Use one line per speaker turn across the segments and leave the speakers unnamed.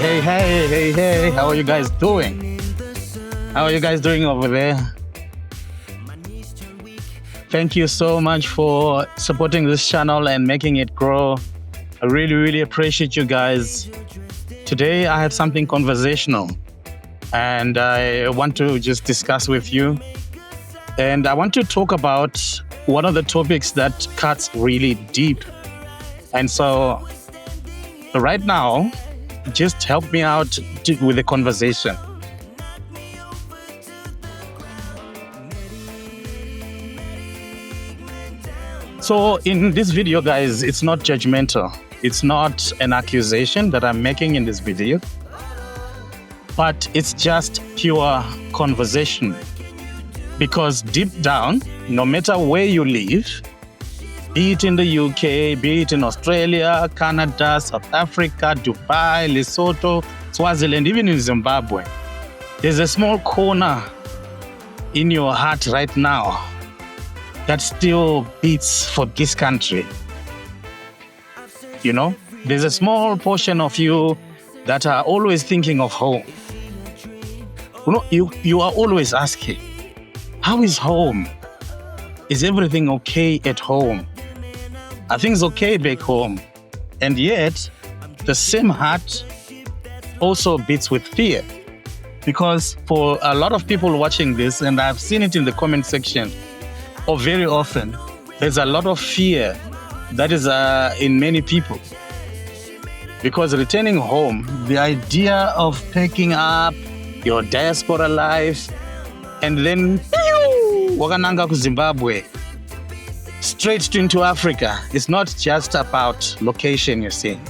Hey. How are you guys doing? How are you guys doing over there? Thank you so much for supporting this channel and making it grow. I really appreciate you guys. Today I have something conversational and I want to just discuss with you. And I want to talk about one of the topics that cuts really deep. And so right now, just help me out with the conversation. So in this video, guys, it's not judgmental. It's not an accusation that I'm making in this video, but it's just pure conversation. Because deep down, no matter where you live, be it in the UK, be it in Australia, Canada, South Africa, Dubai, Lesotho, Swaziland, even in Zimbabwe, there's a small corner in your heart right now that still beats for this country. You know, there's a small portion of you that are always thinking of home. You know, you are always asking, how is home? Is everything okay at home? Are things okay back home? And yet, the same heart also beats with fear. Because for a lot of people watching this, and I've seen it in the comment section, or very often, there's a lot of fear that is in many people. Because returning home, the idea of picking up your diaspora life, and then wakananga ku Zimbabwe, straight into Africa. It's not just about location, you see.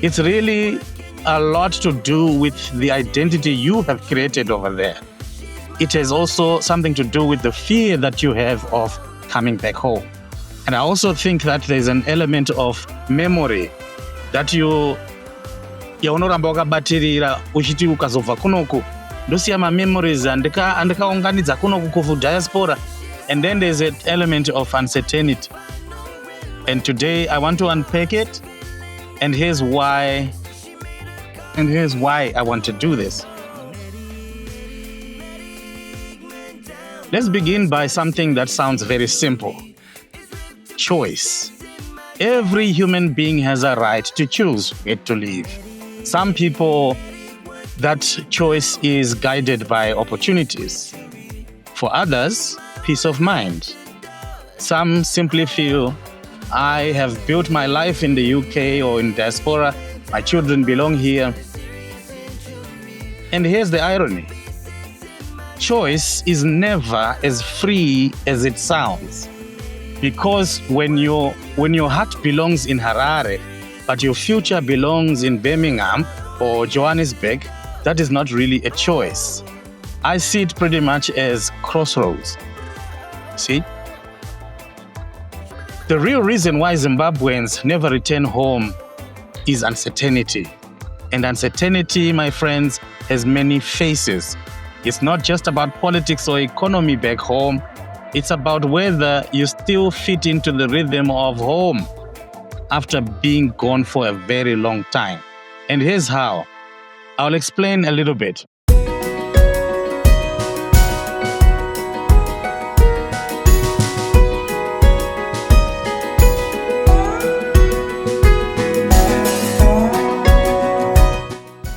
It's really a lot to do with the identity you have created over there. It has also something to do with the fear that you have of coming back home. And I also think that there's an element of memory that you unoramba wakabatirira uchiti ukazobva kunoku ndosiya memories andikaunganidza kunoku ku diaspora. And then there's an element of uncertainty. And today I want to unpack it. And here's why I want to do this. Let's begin by something that sounds very simple. Choice. Every human being has a right to choose where to live. Some people, that choice is guided by opportunities. For others, peace of mind. Some simply feel, I have built my life in the UK or in diaspora, my children belong here. And here's the irony. Choice is never as free as it sounds. Because when your heart belongs in Harare, but your future belongs in Birmingham or Johannesburg, that is not really a choice. I see it pretty much as crossroads. See? The real reason why Zimbabweans never return home is uncertainty. And uncertainty, my friends, has many faces. It's not just about politics or economy back home. It's about whether you still fit into the rhythm of home after being gone for a very long time. And here's how. I'll explain a little bit.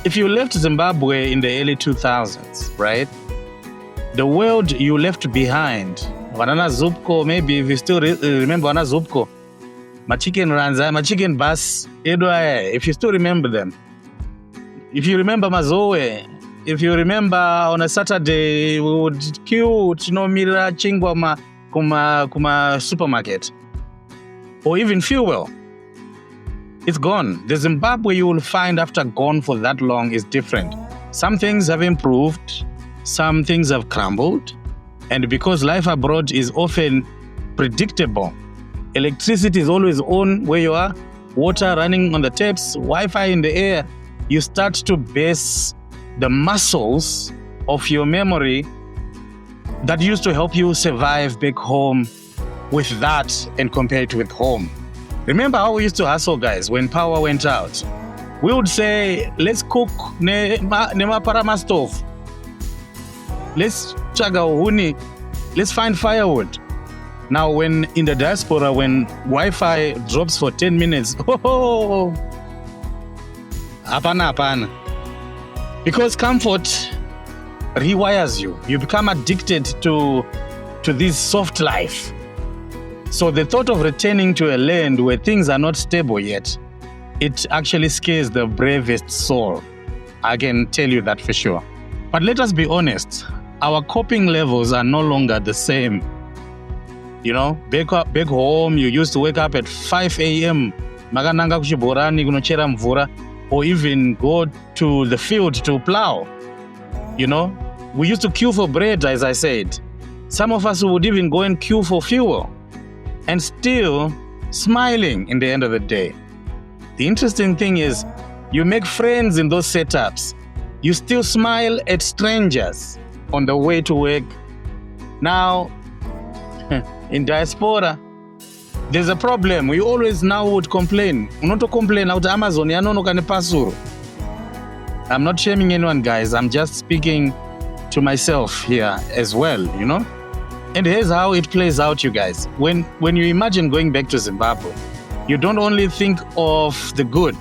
If you left Zimbabwe in the early 2000s, right? The world you left behind, Banana Zupko, maybe if you still remember Banana Zupko, my chicken ranza, my chicken bus, if you still remember them. If you remember Mazoe, if you remember on a Saturday, we would queue Mira Chingwa kuma supermarket. Or even fuel. It's gone. The Zimbabwe you will find after gone for that long is different. Some things have improved, some things have crumbled, and because life abroad is often predictable, electricity is always on where you are, water running on the taps, Wi-Fi in the air, you start to base the muscles of your memory that used to help you survive back home with that and compare it with home. Remember how we used to hustle, guys, when power went out? We would say, let's cook nema parama stove. Let's chaga uhuni. Let's find firewood. Now, when in the diaspora, when Wi-Fi drops for 10 minutes, apana. Because comfort rewires you. You become addicted to this soft life. So the thought of returning to a land where things are not stable yet, it actually scares the bravest soul. I can tell you that for sure. But let us be honest, our coping levels are no longer the same. You know, back home, you used to wake up at 5 a.m. makananga kuchiborani kunochera mvura, or even go to the field to plow. You know, we used to queue for bread, as I said. Some of us would even go and queue for fuel, and still smiling in the end of the day. The interesting thing is, you make friends in those setups. You still smile at strangers on the way to work. Now, in diaspora, there's a problem. We always now would complain. Unoto complain out Amazon yanonoka ne pasuru. I'm not shaming anyone, guys. I'm just speaking to myself here as well, you know? And here's how it plays out, you guys. When you imagine going back to Zimbabwe, you don't only think of the good,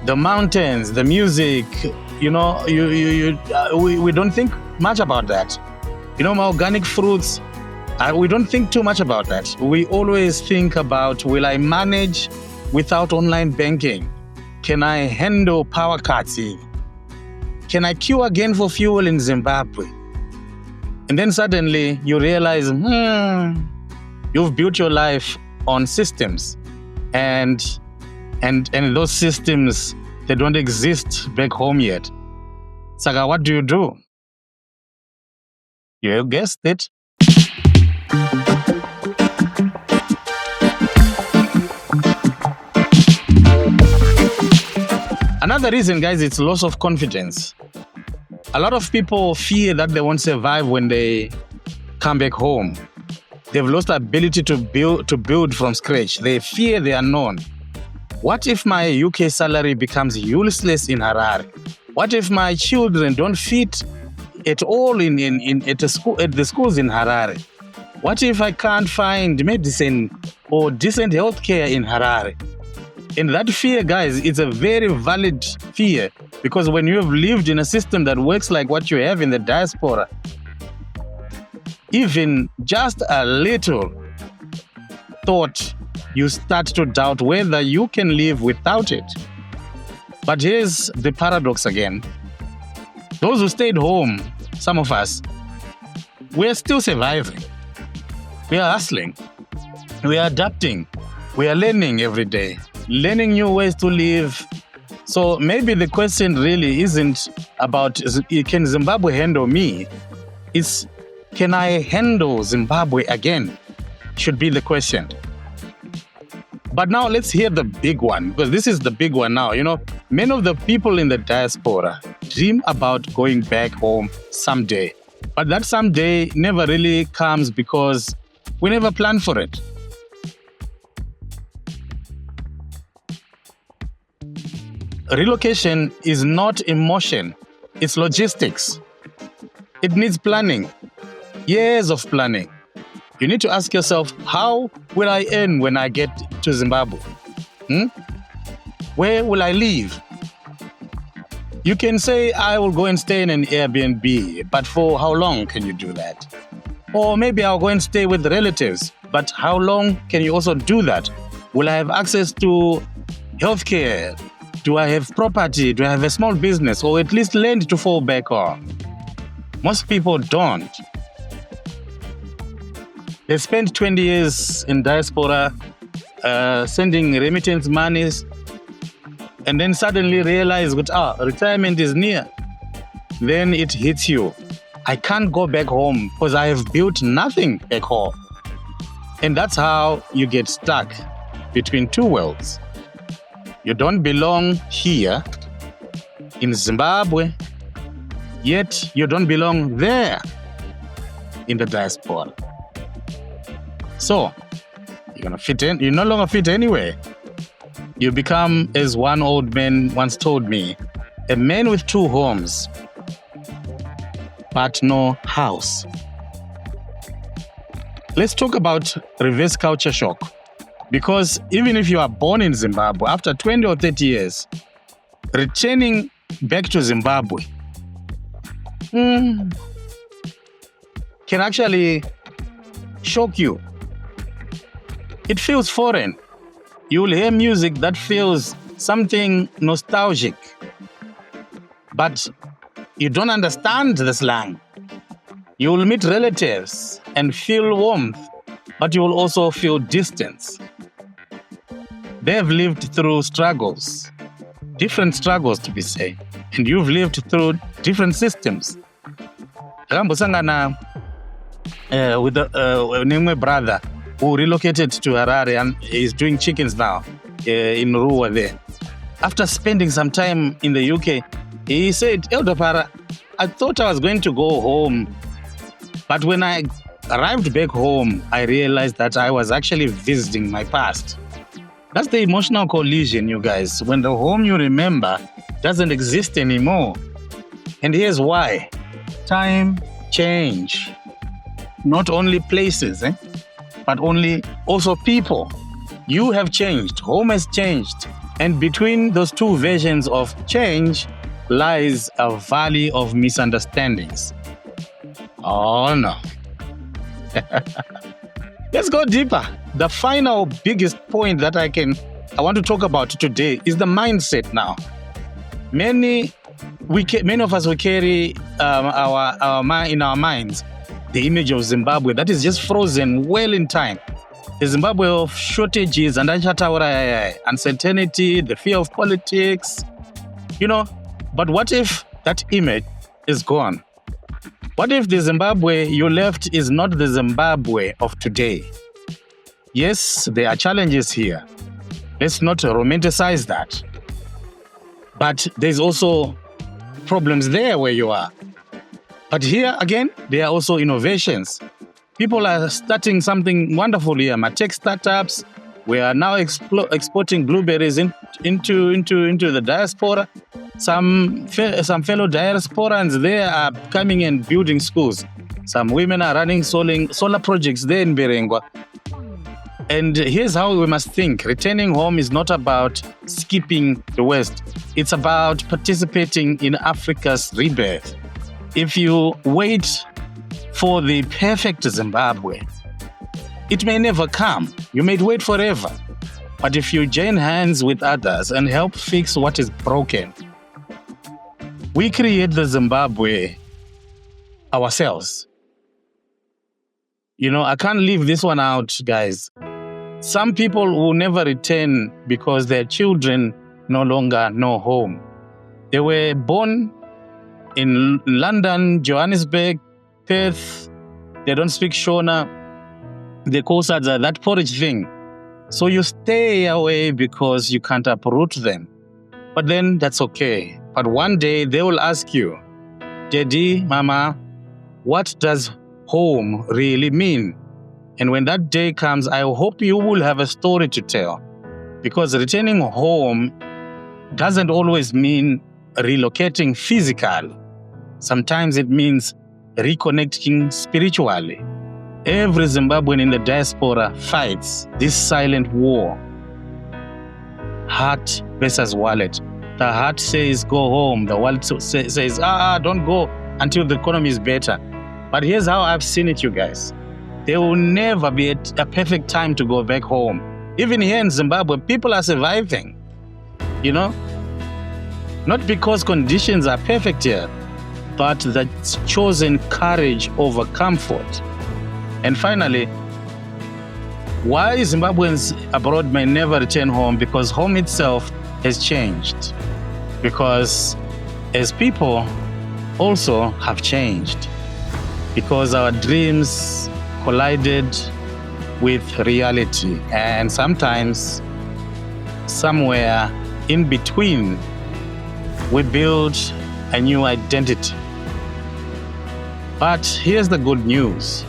the mountains, the music, you know, we don't think much about that. You know, my organic fruits, we don't think too much about that. We always think about, will I manage without online banking? Can I handle power cuts? Can I queue again for fuel in Zimbabwe? And then suddenly you realize, you've built your life on systems, and those systems, they don't exist back home yet. Saga, what do? You guessed it. Another reason, guys, it's loss of confidence. A lot of people fear that they won't survive when they come back home. They've lost the ability to build from scratch. They fear the unknown. What if my UK salary becomes useless in Harare? What if my children don't fit at all at the schools in Harare? What if I can't find medicine or decent healthcare in Harare? And that fear, guys, it's a very valid fear, because when you have lived in a system that works like what you have in the diaspora, even just a little thought, you start to doubt whether you can live without it. But here's the paradox again. Those who stayed home, some of us, we're still surviving. We are hustling. We are adapting. We are learning every day, learning new ways to live. So maybe the question really isn't about, can Zimbabwe handle me? It's, can I handle Zimbabwe again? Should be the question. But now let's hear the big one, because this is the big one now. You know, many of the people in the diaspora dream about going back home someday. But that someday never really comes because we never plan for it. Relocation is not emotion, it's logistics. It needs planning, years of planning. You need to ask yourself, how will I earn when I get to Zimbabwe? Where will I live? You can say, I will go and stay in an Airbnb, but for how long can you do that? Or maybe I'll go and stay with relatives, but how long can you also do that? Will I have access to healthcare? Do I have property? Do I have a small business, or at least land to fall back on? Most people don't. They spend 20 years in diaspora sending remittance monies, and then suddenly realize that retirement is near. Then it hits you. I can't go back home because I have built nothing back home. And that's how you get stuck between two worlds. You don't belong here in Zimbabwe, yet you don't belong there in the diaspora. So, you're no longer fit anywhere. You become, as one old man once told me, a man with 2 homes, but no house. Let's talk about reverse culture shock. Because even if you are born in Zimbabwe, after 20 or 30 years, returning back to Zimbabwe can actually shock you. It feels foreign. You will hear music that feels something nostalgic, but you don't understand the slang. You will meet relatives and feel warmth, but you will also feel distance. They have lived through struggles, different struggles to be said, and you've lived through different systems. With a brother who relocated to Harare and is doing chickens now in Ruwa there. After spending some time in the UK, he said, Elder Para, I thought I was going to go home, but when I arrived back home, I realized that I was actually visiting my past. That's the emotional collision, you guys, when the home you remember doesn't exist anymore. And here's why. Time, change. Not only places, but also people. You have changed. Home has changed. And between those two versions of change lies a valley of misunderstandings. Oh no. Let's go deeper. The final biggest point that I want to talk about today is the mindset now. Many of us will carry in our minds the image of Zimbabwe that is just frozen well in time. The Zimbabwe of shortages and uncertainty, the fear of politics, But what if that image is gone? What if the Zimbabwe you left is not the Zimbabwe of today? Yes, there are challenges here. Let's not romanticize that. But there's also problems there where you are. But here, again, there are also innovations. People are starting something wonderful here. My tech startups, we are now exporting blueberries into the diaspora. Some fellow diasporans there are coming and building schools. Some women are running solar projects there in Berengwa. And here's how we must think. Returning home is not about skipping the West. It's about participating in Africa's rebirth. If you wait for the perfect Zimbabwe, it may never come. You may wait forever. But if you join hands with others and help fix what is broken, we create the Zimbabwe ourselves. I can't leave this one out, guys. Some people will never return because their children no longer know home. They were born in London, Johannesburg, Perth. They don't speak Shona. The crossroads are that porridge thing. So you stay away because you can't uproot them. But then that's okay. But one day they will ask you, Daddy, Mama, what does home really mean? And when that day comes, I hope you will have a story to tell. Because returning home doesn't always mean relocating physically. Sometimes it means reconnecting spiritually. Every Zimbabwean in the diaspora fights this silent war. Heart versus wallet. The heart says, go home. The wallet says, don't go until the economy is better. But here's how I've seen it, you guys. There will never be a perfect time to go back home. Even here in Zimbabwe, people are surviving. Not because conditions are perfect here, but that's chosen courage over comfort. And finally, why Zimbabweans abroad may never return home? Because home itself has changed. Because as people also have changed. Because our dreams collided with reality. And sometimes, somewhere in between, we build a new identity. But here's the good news.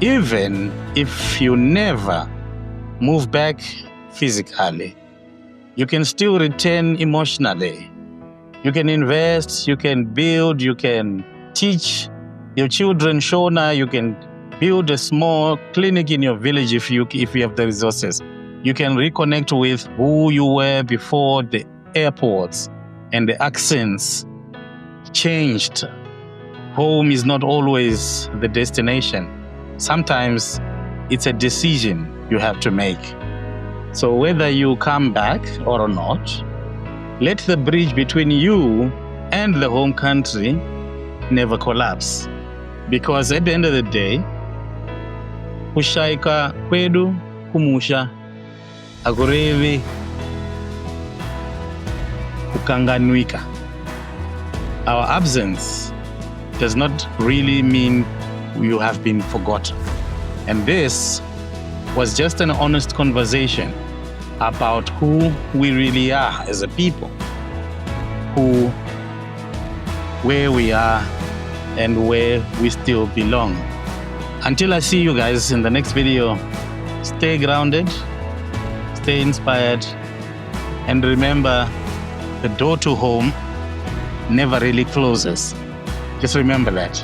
Even if you never move back physically, you can still return emotionally. You can invest, you can build, you can teach your children Shona, you can build a small clinic in your village if you have the resources. You can reconnect with who you were before the airports and the accents changed. Home is not always the destination. Sometimes it's a decision you have to make. So whether you come back or not, let the bridge between you and the home country never collapse. Because at the end of the day, kushaika kwedu kumusha akurevi kukanganwika. Our absence does not really mean you have been forgotten. And this was just an honest conversation about who we really are as a people, where we are, and where we still belong. Until I see you guys in the next video, stay grounded, stay inspired, and remember, the door to home never really closes. Just remember that.